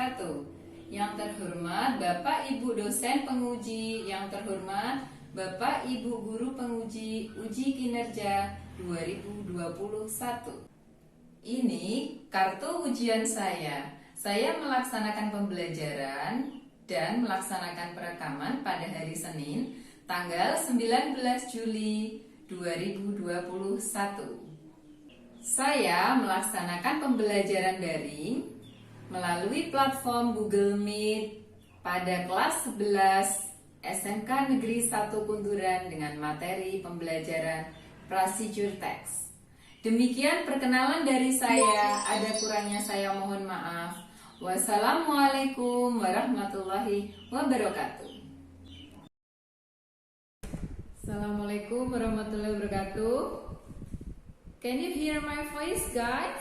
wabarakatuh. Yang terhormat Bapak Ibu dosen penguji, yang terhormat Bapak Ibu guru penguji uji kinerja 2021. Ini kartu ujian saya. Saya melaksanakan pembelajaran dan melaksanakan perekaman pada hari Senin, tanggal 19 Juli 2021. Saya melaksanakan pembelajaran daring melalui platform Google Meet pada kelas 11 SMK Negeri 1 Kunturan dengan materi pembelajaran Procedure Text. Demikian perkenalan dari saya, ada kurangnya saya mohon maaf. Wassalamualaikum warahmatullahi wabarakatuh. Assalamualaikum warahmatullahi wabarakatuh. Can you hear my voice, guys?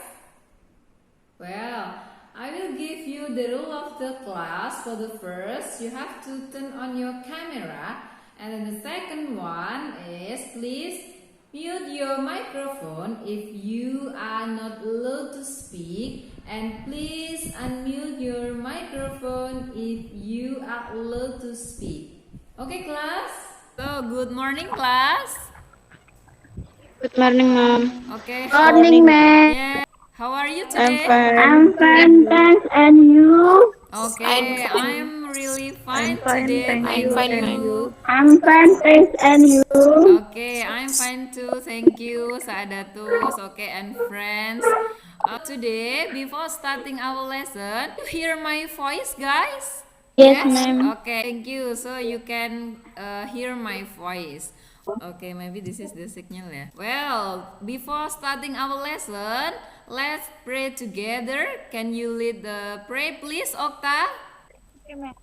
Well, I will give you the rule of the class. For the first, you have to turn on your camera, and then the second one is please mute your microphone if you are not allowed to speak, and please unmute your microphone if you are allowed to speak. Okay, class? So, good morning, class. Good morning, Mom. Okay. Morning, ma'am. Yeah. How are you today? I'm fine, thanks. And you? Okay, I'm really fine fine, today. thank Thank you. I'm fine, thanks. And you? Okay, I'm fine too. Thank you, Saadatus. Okay, and friends. Today, before starting our lesson, you hear my voice, guys? Yes, ma'am. Okay, thank you. So you can hear my voice. Okay, maybe this is the signal, yeah. Well, before starting our lesson, let's pray together. Can you lead the pray, please, Okta? Okay, ma'am.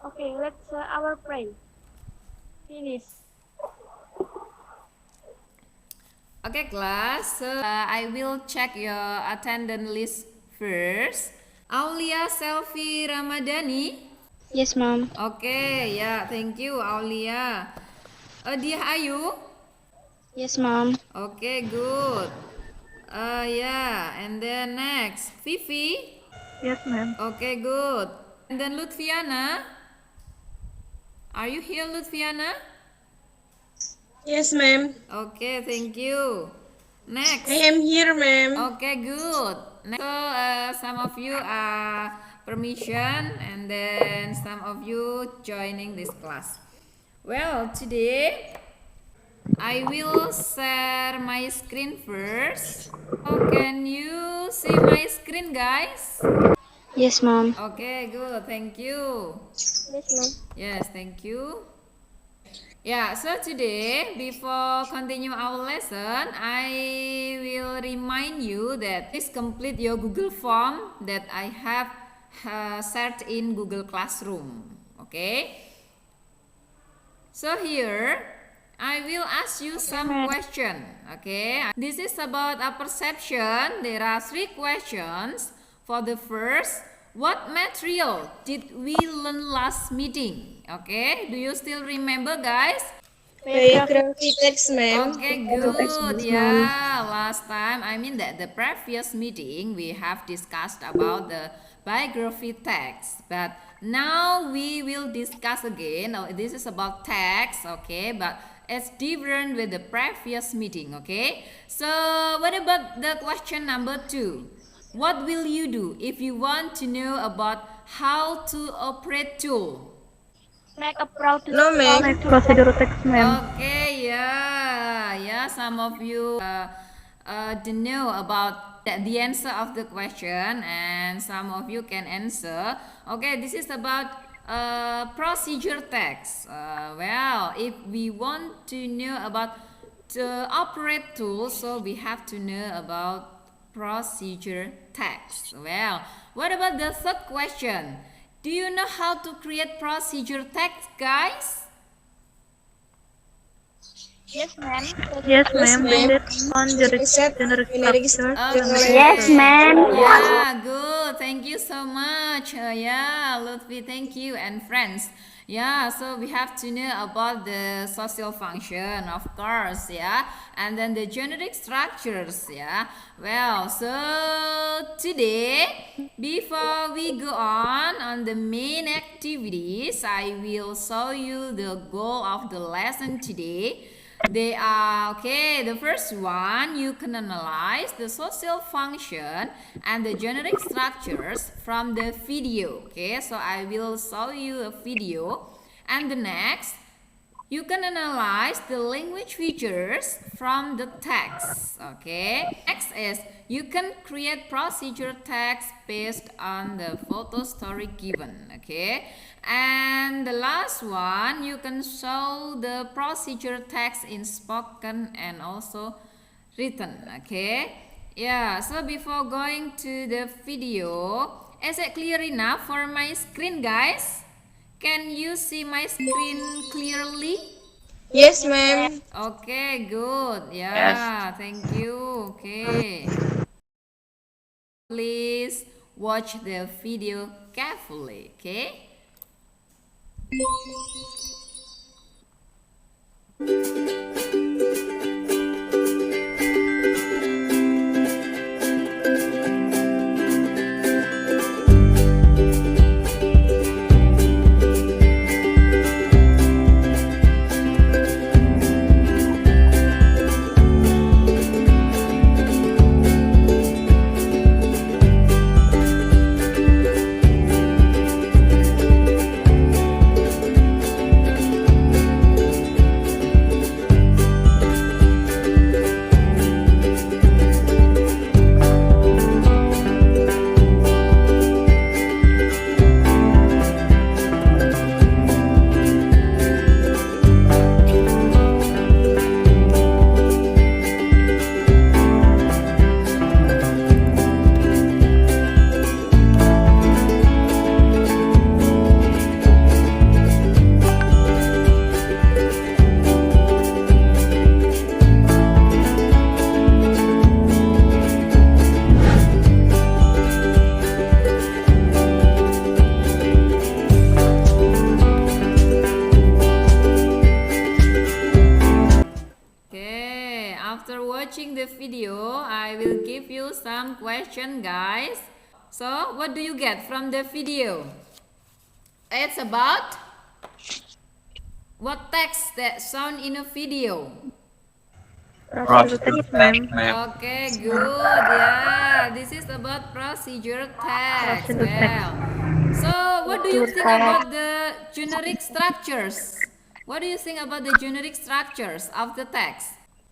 Okay, let's our pray. Finish. Okay, class. So I will check your attendance list first. Aulia Selvi Ramadhani. Yes, Mom. Okay, yeah, thank you, Aulia. Diah Ayu. Yes, Mom. Okay, good. Yeah, and then next, Vivi. Yes, ma'am. Okay, good. And then Lutfiana. Are you here, Lutfiana? Yes, ma'am. Okay, thank you. Next. I am here, ma'am. Okay, good. Next, so some of you are permission, and then some of you joining this class. Well, today I will share my screen first. Oh, can you see my screen, guys? Yes, Mom. Okay, good. Thank you. Yes, Mom. Yes, thank you. Yeah, so today, before continue our lesson, I will remind you that please complete your Google form that I have shared in Google Classroom. Okay? So here, I will ask you some question. Okay? This is about a perception. There are 3 questions. For the first, what material did we learn last meeting? Okay, do you still remember, guys? Biography text, ma'am. Okay, good. Yeah, last time, I mean that the previous meeting we have discussed about the biography text, but now we will discuss again. Oh, this is about text, okay, but it's different with the previous meeting, okay? So, what about the question number 2? What will you do if you want to know about how to operate tool? Make a procedure. No, ma'am. Procedure text, ma'am. Okay, yeah, some of you don't know about the answer of the question, and some of you can answer. Okay, this is about procedure text. Well, if we want to know about the operate tool, so we have to know about procedure text. Well, what about the third question? Do you know how to create procedure text, guys? Yes, ma'am. Yes, ma'am. On Generic structure. Yes, ma'am. Yeah, good. Thank you so much. Yeah, Lutfi, thank you. And friends. Yeah, so we have to know about the social function, of course, yeah. And then the generic structures, yeah. Well, so today, before we go on the main activities, I will show you the goal of the lesson today. They are okay. The first one, you can analyze the social function and the generic structures from the video. Okay, so I will show you a video, and the next, you can analyze the language features from the text. Okay, next is you can create procedure text based on the photo story given. Okay, and the last one, you can show the procedure text in spoken and also written. Okay, yeah, so before going to the video, is it clear enough for my screen, guys? Can you see my screen clearly? Yes, ma'am. Okay, good. Yes. Yeah, thank you. Okay. Please watch the video carefully, okay? Okay, after watching the video, I will give you some question, guys. So, what do you get from the video? It's about what text that shown in a video? Procedure text, ma'am. Okay, good. Yeah, this is about procedure text. Well, so what do you think about the generic structures? What do you think about the generic structures of the text?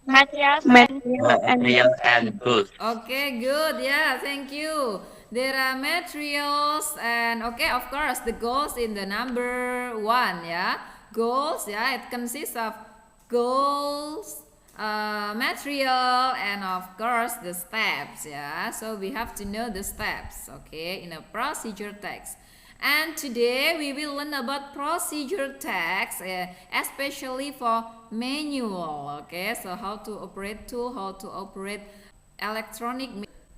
Materials Material and goods. Okay, good. Yeah, thank you. There are materials and okay, of course, the goals in the number 1. Yeah, goals. Yeah, it consists of goals, material, and of course the steps. Yeah, so we have to know the steps. Okay, in a procedure text. And today we will learn about procedure text, especially for manual. Okay, so how to operate tool, how to operate electronic.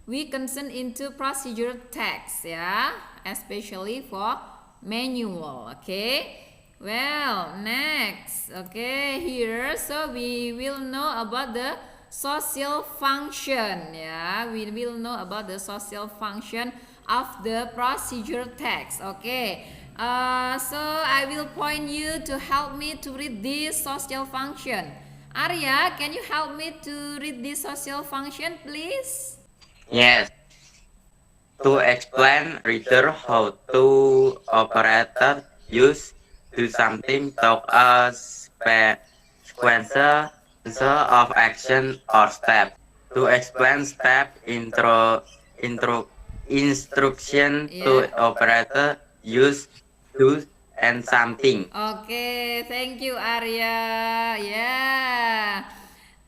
We concern into procedure text, yeah, especially for manual. Okay. Well, next, okay, here, so we will know about the social function. Yeah, we will know about the social function of the procedure text. Okay, so I will point you to help me to read this social function. Arya, can you help me to read this social function, please? Yes. To explain reader how to operator use do something talk a sequence of action or step. To explain step instruction to operator use do and something. Okay, thank you, Arya. Yeah.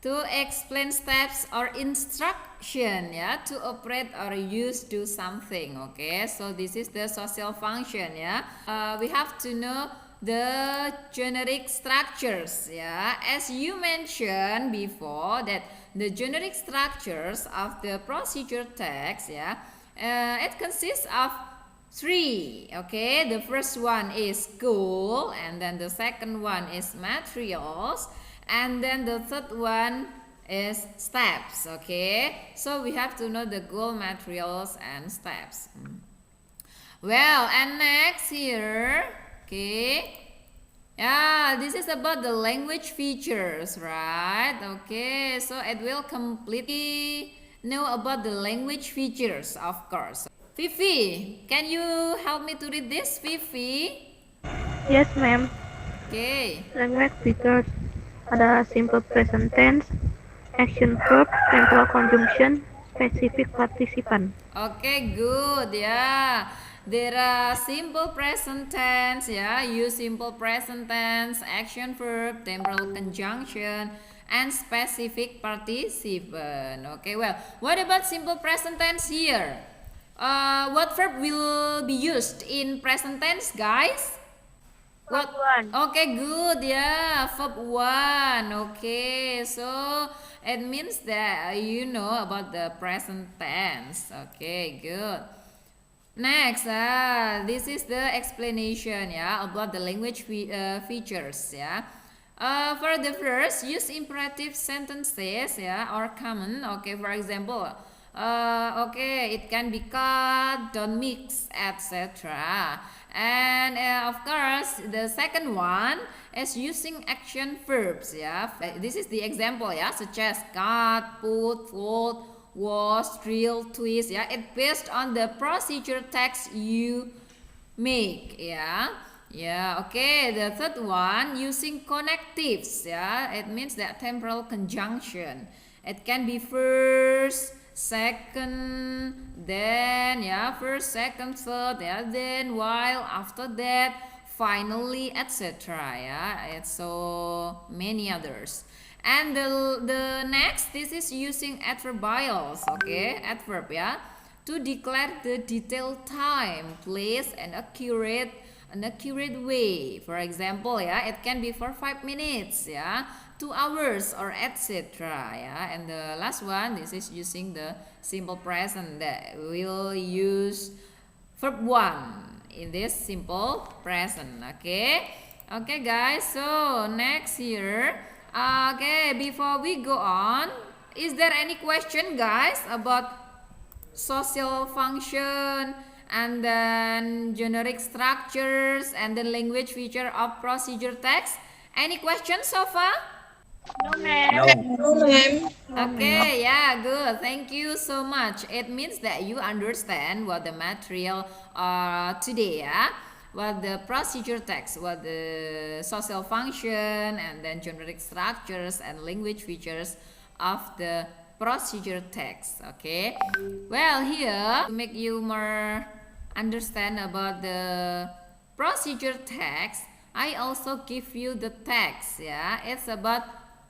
To explain steps or instruction, yeah, to operate or use do something. Okay, so this is the social function. Yeah, we have to know the generic structures. Yeah, as you mentioned before that the generic structures of the procedure text, yeah, it consists of three. Okay, the first one is goal, and then the second one is materials, and then the third one is steps. Okay, so we have to know the goal, materials, and steps. Well, and next here, okay, yeah, this is about the language features, right? Okay, so it will completely know about the language features, of course. Fifi, can you help me to read this, Fifi? Yes, ma'am. Okay. Language features ada simple present tense, action verb, temporal conjunction, specific participant. Okay, good. Yeah, there are simple present tense. Yeah, use simple present tense, action verb, temporal conjunction, and specific participant. Okay, well, what about simple present tense here? What verb will be used in present tense, guys? Verb one. Okay, good. Yeah, verb one. Okay, so it means that you know about the present tense. Okay, good. Next, this is the explanation, yeah, about the language features, yeah. For the first, use imperative sentences, yeah, or common. Okay, for example, okay, it can be cut, don't mix, etc. And of course, the second one is using action verbs, yeah. This is the example, yeah, such as cut, put, fold, wash, drill, twist, yeah. It based on the procedure text you make, yeah. Yeah, okay. The third one, using connectives, yeah. It means that temporal conjunction. It can be first, second, then, yeah, first, second, third, yeah, then, while, after that, finally, etc. Yeah, it's so many others. And the next, this is using adverbials, okay, adverb, yeah, to declare the detailed time, place, and accurate way. For example, yeah, it can be for 5 minutes, yeah, 2 hours, or etc. Yeah, and the last one, this is using the simple present that will use verb one in this simple present. Okay, okay, guys. So next here, okay, before we go on, is there any question, guys, about social function and then generic structures and the language feature of procedure text? Any questions so far? No, ma'am. No. No, ma'am. Okay, yeah, good. Thank you so much. It means that you understand what the material today, yeah? What the procedure text, what the social function, and then generic structures and language features of the procedure text. Okay, well, here to make you more understand about the procedure text, I also give you the text. Yeah, it's about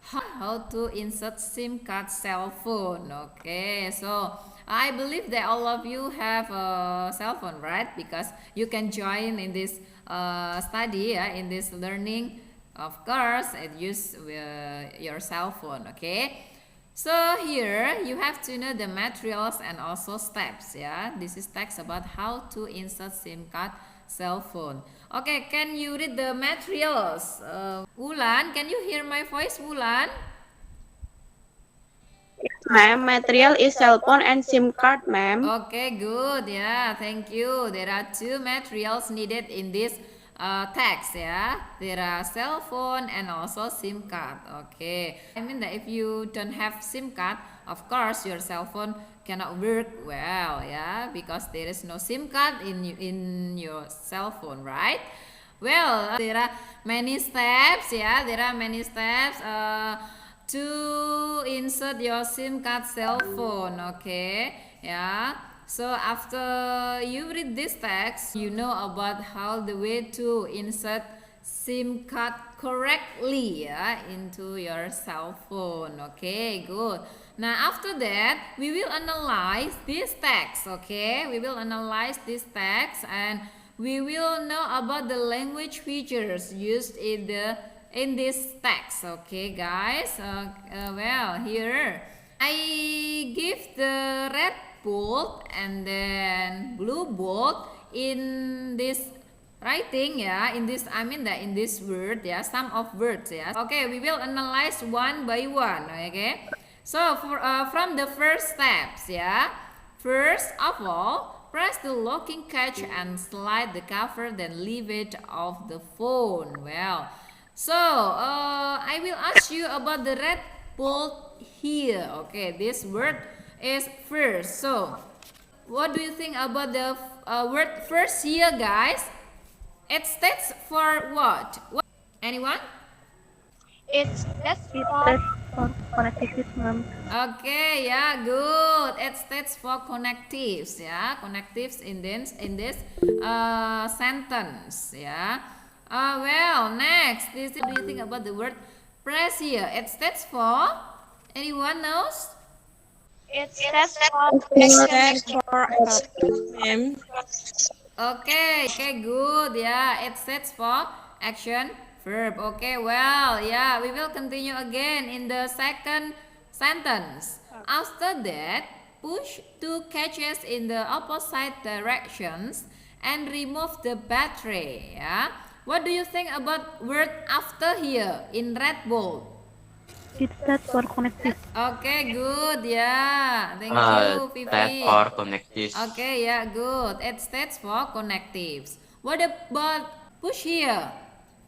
how to insert SIM card cell phone. Okay, so I believe that all of you have a cell phone, right? Because you can join in this study, in this learning. Of course, it use your cell phone. Okay, so here you have to know the materials and also steps. Yeah, this is text about how to insert SIM card cell phone. Okay, can you read the materials? Wulan, can you hear my voice, Wulan? Ma'am, material is cell phone and SIM card, ma'am. Okay, good. Yeah, thank you. There are 2 materials needed in this text. Yeah, there are cell phone and also SIM card. Okay, I mean that if you don't have SIM card, of course your cell phone cannot work well. Yeah, because there is no SIM card in your cell phone, right? Well, there are many steps. Yeah, there are many steps to insert your SIM card cell phone. Okay, yeah. So after you read this text, you know about how the way to insert SIM card correctly, yeah, into your cell phone. Okay, good. Now after that, we will analyze this text. Okay, we will analyze this text, and we will know about the language features used in this text. Okay, guys. Well, here I give the red bold and then blue bold in this writing, yeah, in this, I mean that in this word, yeah, some of words, yeah. Okay, we will analyze one by one. Okay, so from the first steps, yeah, first of all, press the locking catch and slide the cover, then leave it off the phone. Well, so I will ask you about the red bold here. Okay, this word is first. So what do you think about the word first here, guys? It stands for what? Anyone? It stands for connectives, ma'am. Okay, yeah, good. It stands for connectives, yeah, connectives in this sentence, yeah. Well, next, what do you think about the word press here? It stands for, anyone knows? It stands for ma'am. Okay, good. Yeah, it stands for action verb. Okay, well, yeah, we will continue again in the second sentence. After that, push two catches in the opposite directions and remove the battery. Yeah. What do you think about word after here in red bold? It stands for connectives. Okay, good. Yeah, thank you, That Vivi. for connectives. Okay, yeah, good. It stands for connectives. What about push here?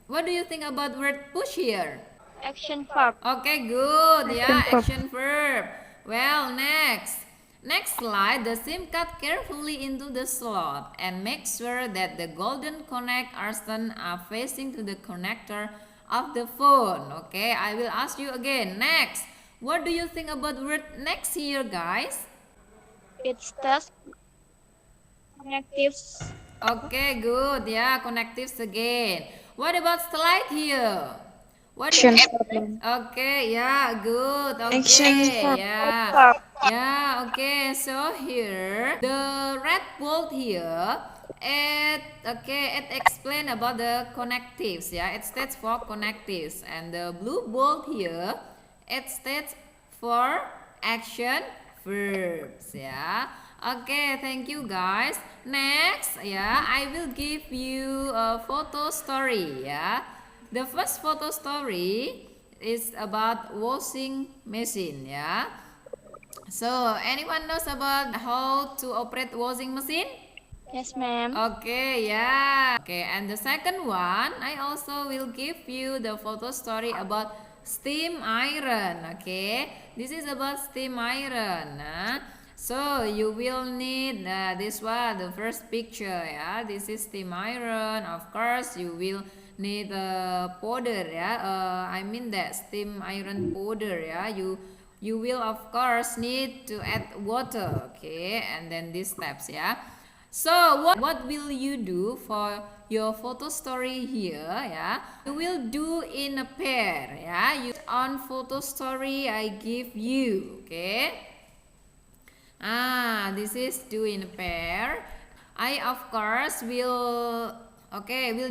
What do you think about word push here? Action verb. Okay, good. Yeah, Action verb. action verb. Well, next. Next slide the SIM card carefully into the slot and make sure that the golden connect arson are facing to the connector of the phone. Okay, I will ask you again. Next. What do you think about word next here, guys? It stands connectives. Okay, good. Yeah, connectives again. What about slide here? What Action is- verb. Okay, yeah, good. Okay, Action verb. yeah. Yeah, okay. So here, the red bolt here, it explain about the connectives, yeah. It stands for connectives, and the blue bolt here, it stands for action verbs, yeah. Okay, thank you guys. Next, yeah, I will give you a photo story, yeah. The first photo story is about washing machine, yeah. So, anyone knows about how to operate washing machine? Yes, ma'am. Okay, yeah. Okay, and the second one, I also will give you the photo story about steam iron. Okay, this is about steam iron. So you will need this one, the first picture. Yeah, this is steam iron. Of course, you will need a powder. Yeah, I mean that steam iron powder. Yeah, you will of course need to add water. Okay, and then these steps. Yeah. So what will you do for your photo story here? Yeah, you will do in a pair. Yeah, you on photo story I give you. Okay. This is do in a pair. I of course will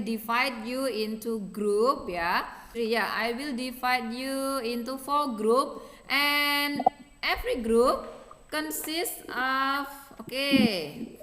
divide you into group. Yeah, I will divide you into 4 group, and every group consists of 5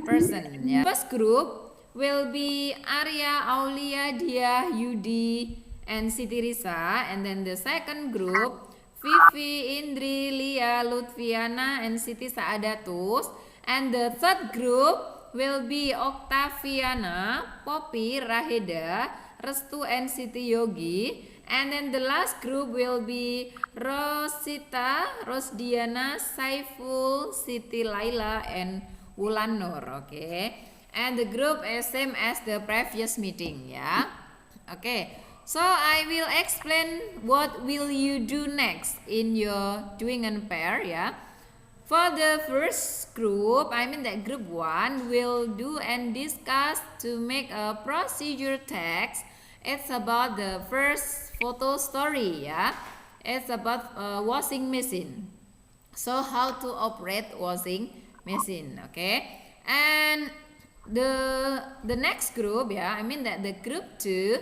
person. Yeah. First group will be Arya, Aulia, Dia, Yudi, and Siti Risa. And then the second group, Vivi, Indri, Lia, Lutfiana, and Siti Saadatus. And the third group will be Octaviana, Poppy, Raheda, Restu, and Siti Yogi. And then the last group will be Rosita, Rosdiana, Saiful, Siti Laila, and Wulan Nur. Okay, and the group is same as the previous meeting. Yeah. Okay, so I will explain what will you do next in your doing in pair. Yeah. For the first group, I mean that group 1 will do and discuss to make a procedure text. It's about the first photo story, yeah. It's about washing machine. So how to operate washing machine, okay? And the next group, yeah, I mean that the group 2,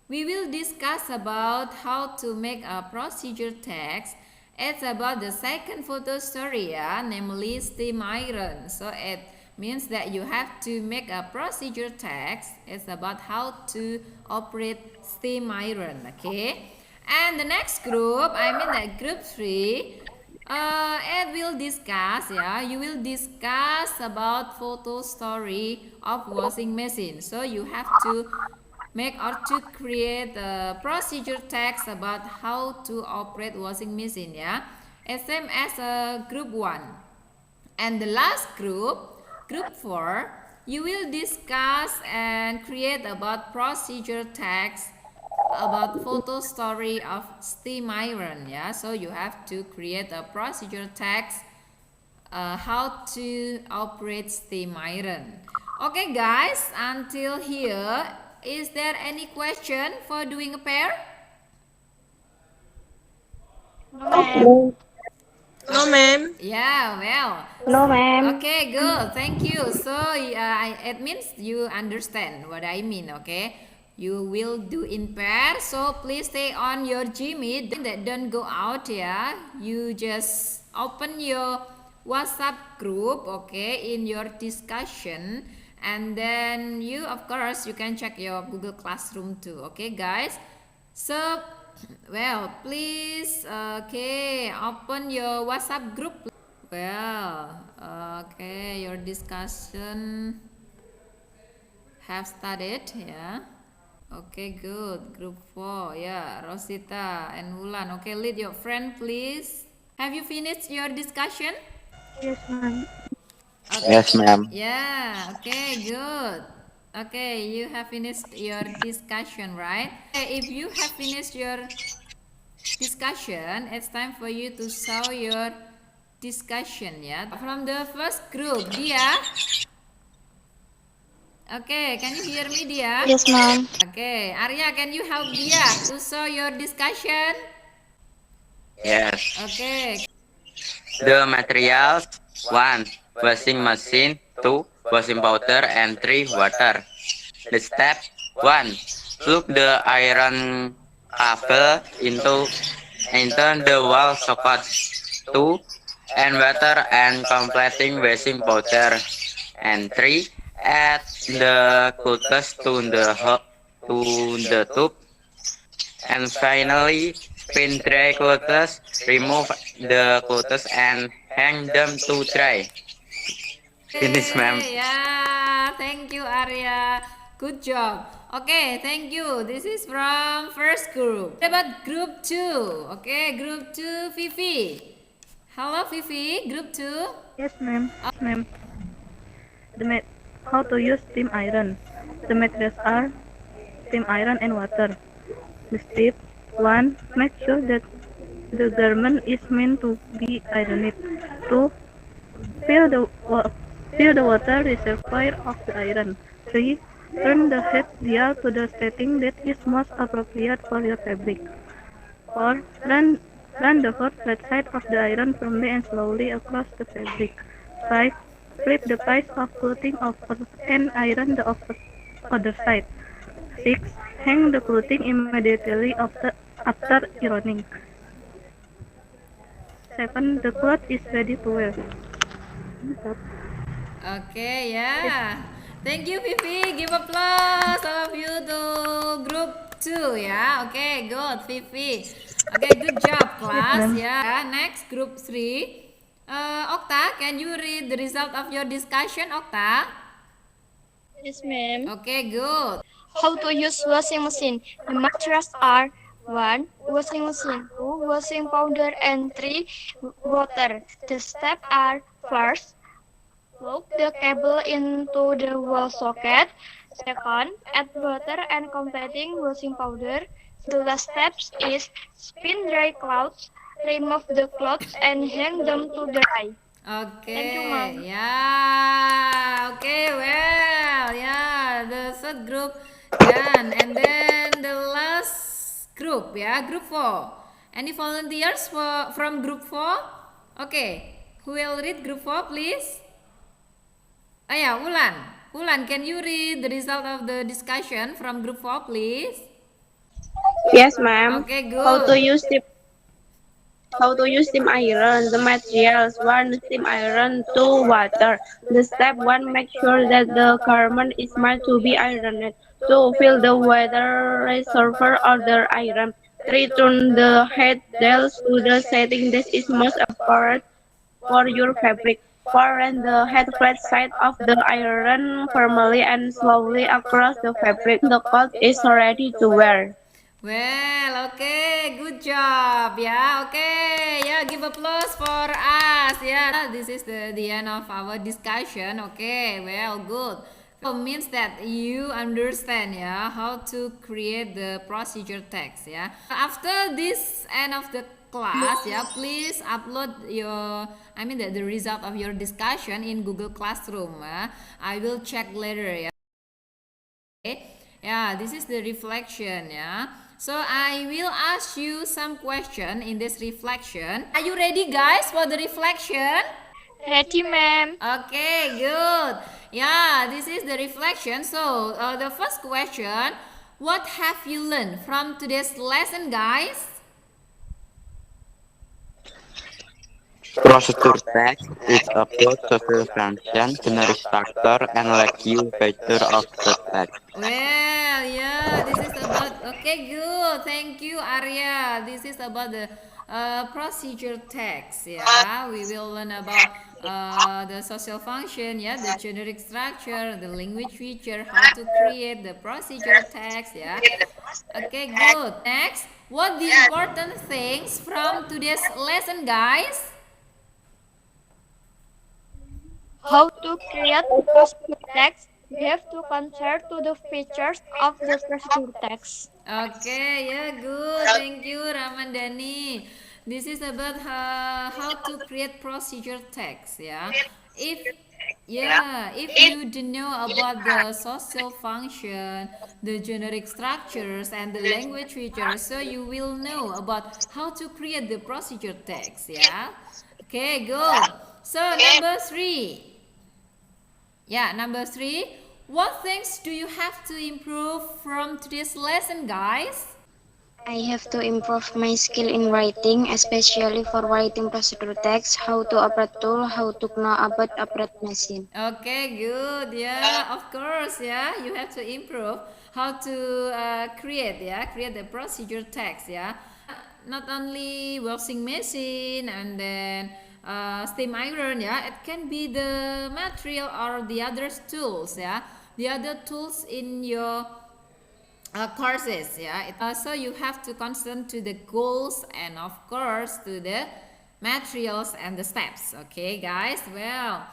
we will discuss about how to make a procedure text. It's about the second photo story, yeah, namely steam iron. So it means that you have to make a procedure text. It's about how to operate steam iron, okay? And the next group, I mean that group 3, Ed will discuss, yeah, you will discuss about photo story of washing machine. So you have to make or to create a procedure text about how to operate washing machine, yeah, same as group 1. And the last group, group 4, you will discuss and create about procedure text about photo story of steam iron, yeah. So you have to create a procedure text how to operate steam iron. Okay guys, until here, is there any question for doing a pair? No, ma'am. No, ma'am. Yeah, well, No, ma'am. okay, good. Thank you. So it means you understand what I mean, okay? You will do in pair. So please stay on your Gmeet. Don't go out, yeah. You just open your WhatsApp group, okay, in your discussion, and then you, of course, you can check your Google Classroom too, okay, guys? So, well, please, okay, open your WhatsApp group. Well, okay, your discussion have started, yeah. Okay, good. Group 4, yeah, Rosita and Wulan. Okay, lead your friend, please. Have you finished your discussion? Yes, ma'am. Okay. Yes, ma'am. Yeah, okay, good. Okay, you have finished your discussion, right? Okay, if you have finished your discussion, it's time for you to show your discussion, yeah. From the first group, Dia. Okay, can you hear me, Dia? Yes, ma'am. Okay, Arya, can you help Dia to show your discussion? Yes. Okay. The materials: 1. Washing machine. 2. Washing powder. And 3. Water. The step: 1. Plug the iron cable into the wall socket. 2. And water and completing washing powder. And 3. Add the clothes to the tube. And finally, spin dry clothes. Remove the clothes and hang them to dry. Finish, ma'am. Yeah, thank you, Arya. Good job. Okay, thank you. This is from first group. What about group 2? Okay, group 2, Vivi. Hello, Vivi. Group 2. Yes, ma'am. Yes, ma'am. How to use steam iron. The materials are steam iron and water. The step: 1. Make sure that the garment is meant to be ironed. 2. Fill the water reservoir of the iron. 3. Turn the head dial to the setting that is most appropriate for your fabric. 4. Run the hot flat side of the iron firmly and slowly across the fabric. 5. Flip the piece of clothing over and iron the other side. 6. Hang the clothing immediately after ironing. 7. The cloth is ready to wear. Okay, yeah. Thank you, Vivi. Give applause all of you to group 2, yeah. Okay, good, Vivi. Okay, good job, class. ma'am. Yeah. Next, group 3. Okta, can you read the result of your discussion, Okta? Yes, ma'am. Okay, good. How to use washing machine. The materials are 1. Washing machine. 2. Washing powder. And 3. Water. The steps are: first, plug the cable into the wall socket. Second, add water and completing washing powder. The last step is spin dry clothes. Remove the clothes and hang them to dry. Okay. Thank you, Mom. Yeah. Okay. Well. Yeah. The third group done, and then the last group. Yeah. Group 4. Any volunteers from group 4? Okay. Who will read group 4, please? Oh yeah, Wulan. Fulan, can you read the result of the discussion from group 4, please? Yes, ma'am. Okay, How to good. use steam iron? The materials: 1. Steam iron. 2. Water. The step 1. Make sure that the garment is meant to be ironed. 2. Fill the water reservoir or the iron. 3. Turn the head dials to the setting. This is most appropriate for your fabric. 4. Run the head flat side of the iron firmly and slowly across the fabric. The cloth is ready to wear. Well, okay, good job. Yeah, okay. Yeah, give applause for us. Yeah, this is the end of our discussion. Okay, well, good. So means that you understand, yeah, how to create the procedure text, yeah. After this end of the class, yeah, please upload the result of your discussion in Google Classroom. I will check later, yeah. Okay. Yeah, this is the reflection, yeah. So I will ask you some question in this reflection. Are you ready, guys, for the reflection? Ready, ma'am. Okay, good. Yeah, this is the reflection. So the first question, what have you learned from today's lesson, guys? Procedure text is about social function, generic structure, and feature of the text. Well, yeah, this is about, okay, good. Thank you, Arya. This is about the procedure text, yeah. We will learn about the social function, yeah, the generic structure, the language feature, how to create the procedure text, yeah. Okay, good. Next, what the important things from today's lesson, guys? How to create procedure text? We have to consider to the features of the procedure text. Okay, yeah, good. Thank you, Ramandani. This is about how to create procedure text, yeah. If if you don't know about the social function, the generic structures, and the language features, so you will know about how to create the procedure text, yeah. Okay, good. So number 3. Yeah, number 3. What things do you have to improve from today's lesson, guys? I have to improve my skill in writing, especially for writing procedure text, how to operate tool, how to know about operate machine. Okay, good. Yeah, of course. Yeah, you have to improve how to create the procedure text. Yeah, not only washing machine and then steam iron. Yeah, it can be the material or the other tools. Yeah, the other tools in your courses, yeah. So you have to concentrate to the goals and of course to the materials and the steps. Okay, guys. Well,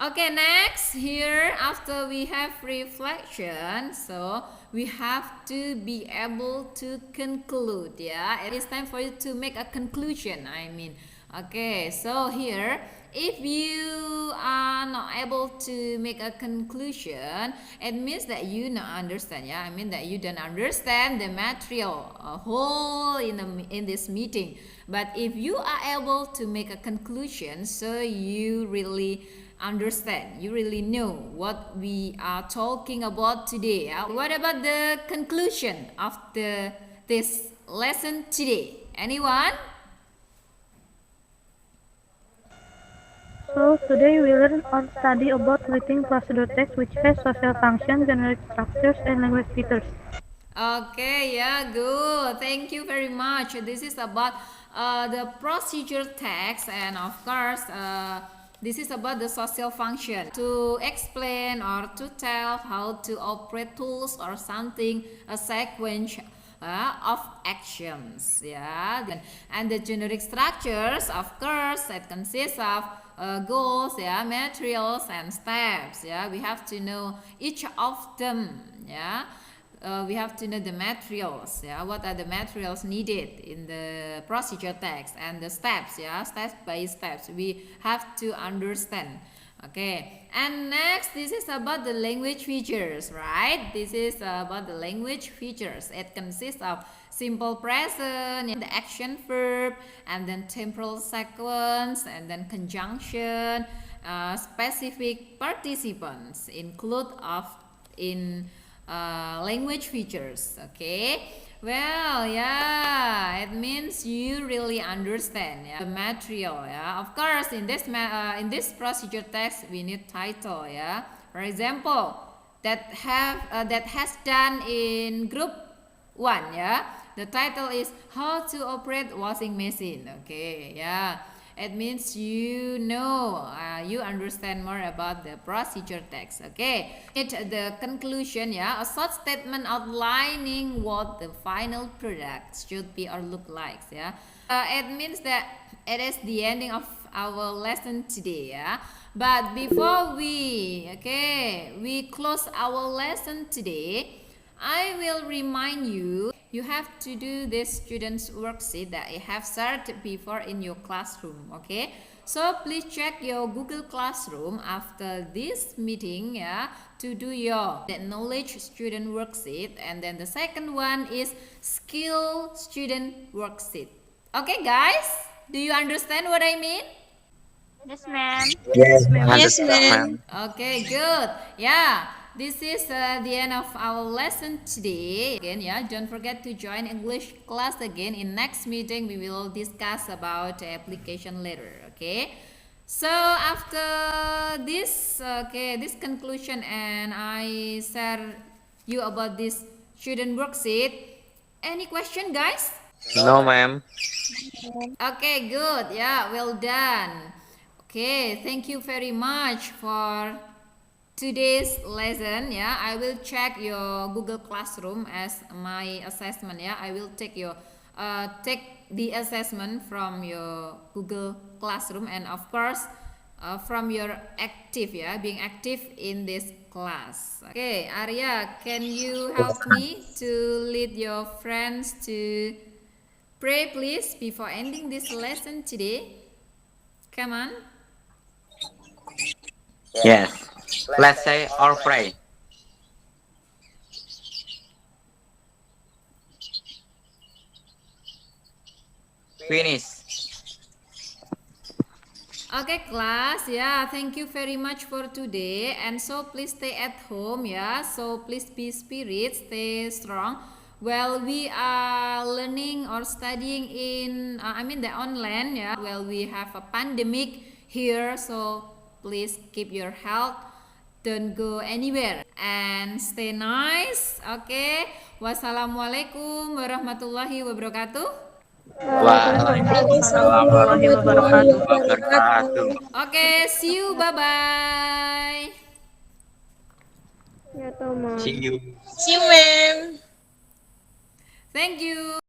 okay, next here after we have reflection, so we have to be able to conclude. Yeah, it is time for you to make a conclusion. Okay, so here, if you are not able to make a conclusion, it means that you not understand. Yeah, that you don't understand the material whole in this meeting. But if you are able to make a conclusion, so you really understand, you really know what we are talking about today. What about the conclusion of this lesson today? Anyone? So today we learn or study about writing procedure text which has social function, generic structures, and language features. Okay, yeah, good. Thank you very much. This is about the procedure text, and of course, this is about the social function. To explain or to tell how to operate tools or something, a sequence of actions, yeah. And the generic structures, of course, that consists of goals, yeah, materials and steps, yeah. We have to know each of them, yeah. We have to know the materials, yeah. What are the materials needed in the procedure text and the steps, yeah, steps by steps. We have to understand. Okay, and next, this is about the language features, right? This is about the language features. It consists of simple present, the action verb, and then temporal sequence, and then conjunction, specific participants include in language features. Okay. Well, yeah, it means you really understand the material. Yeah, of course, in this procedure text we need title. Yeah, for example, that has done in group 1. Yeah, the title is how to operate washing machine. Okay, yeah. It means you understand more about the procedure text. Okay, the conclusion, yeah, a short statement outlining what the final product should be or look like. Yeah, it means that it is the ending of our lesson today. Yeah, but before we close our lesson today, I will remind you have to do this student's worksheet that I have shared before in your classroom. Okay, so please check your Google Classroom after this meeting, yeah, to do your knowledge student worksheet, and then the second one is skill student worksheet. Okay guys, do you understand what I mean? Yes, ma'am. Yes, Yes, ma'am. Okay, good. Yeah, this is the end of our lesson today. Again, yeah, don't forget to join English class again. In next meeting, we will discuss about application later. Okay. So after this, this conclusion, and I share you about this student worksheet. Any question, guys? No, ma'am. Okay, good. Yeah, well done. Okay, thank you very much for today's lesson. Yeah, I will check your Google Classroom as my assessment. Yeah, I will take the assessment from your Google Classroom, and of course from your being active in this class. Okay, Arya, can you help me to lead your friends to pray, please, before ending this lesson today? Come on. Yes. Let's say or pray. Finish. Okay, class. Yeah, thank you very much for today. And so please stay at home. Yeah, so please be spirit, stay strong. Well, we are learning or studying in the online. Yeah, well, we have a pandemic here, so please keep your health. Don't go anywhere and stay nice. Okay. Wassalamualaikum warahmatullahi wabarakatuh. Waalaikumsalam warahmatullahi wabarakatuh. Okay, see you. Bye bye. Ya, Toma. See you. See you, ma'am. Thank you.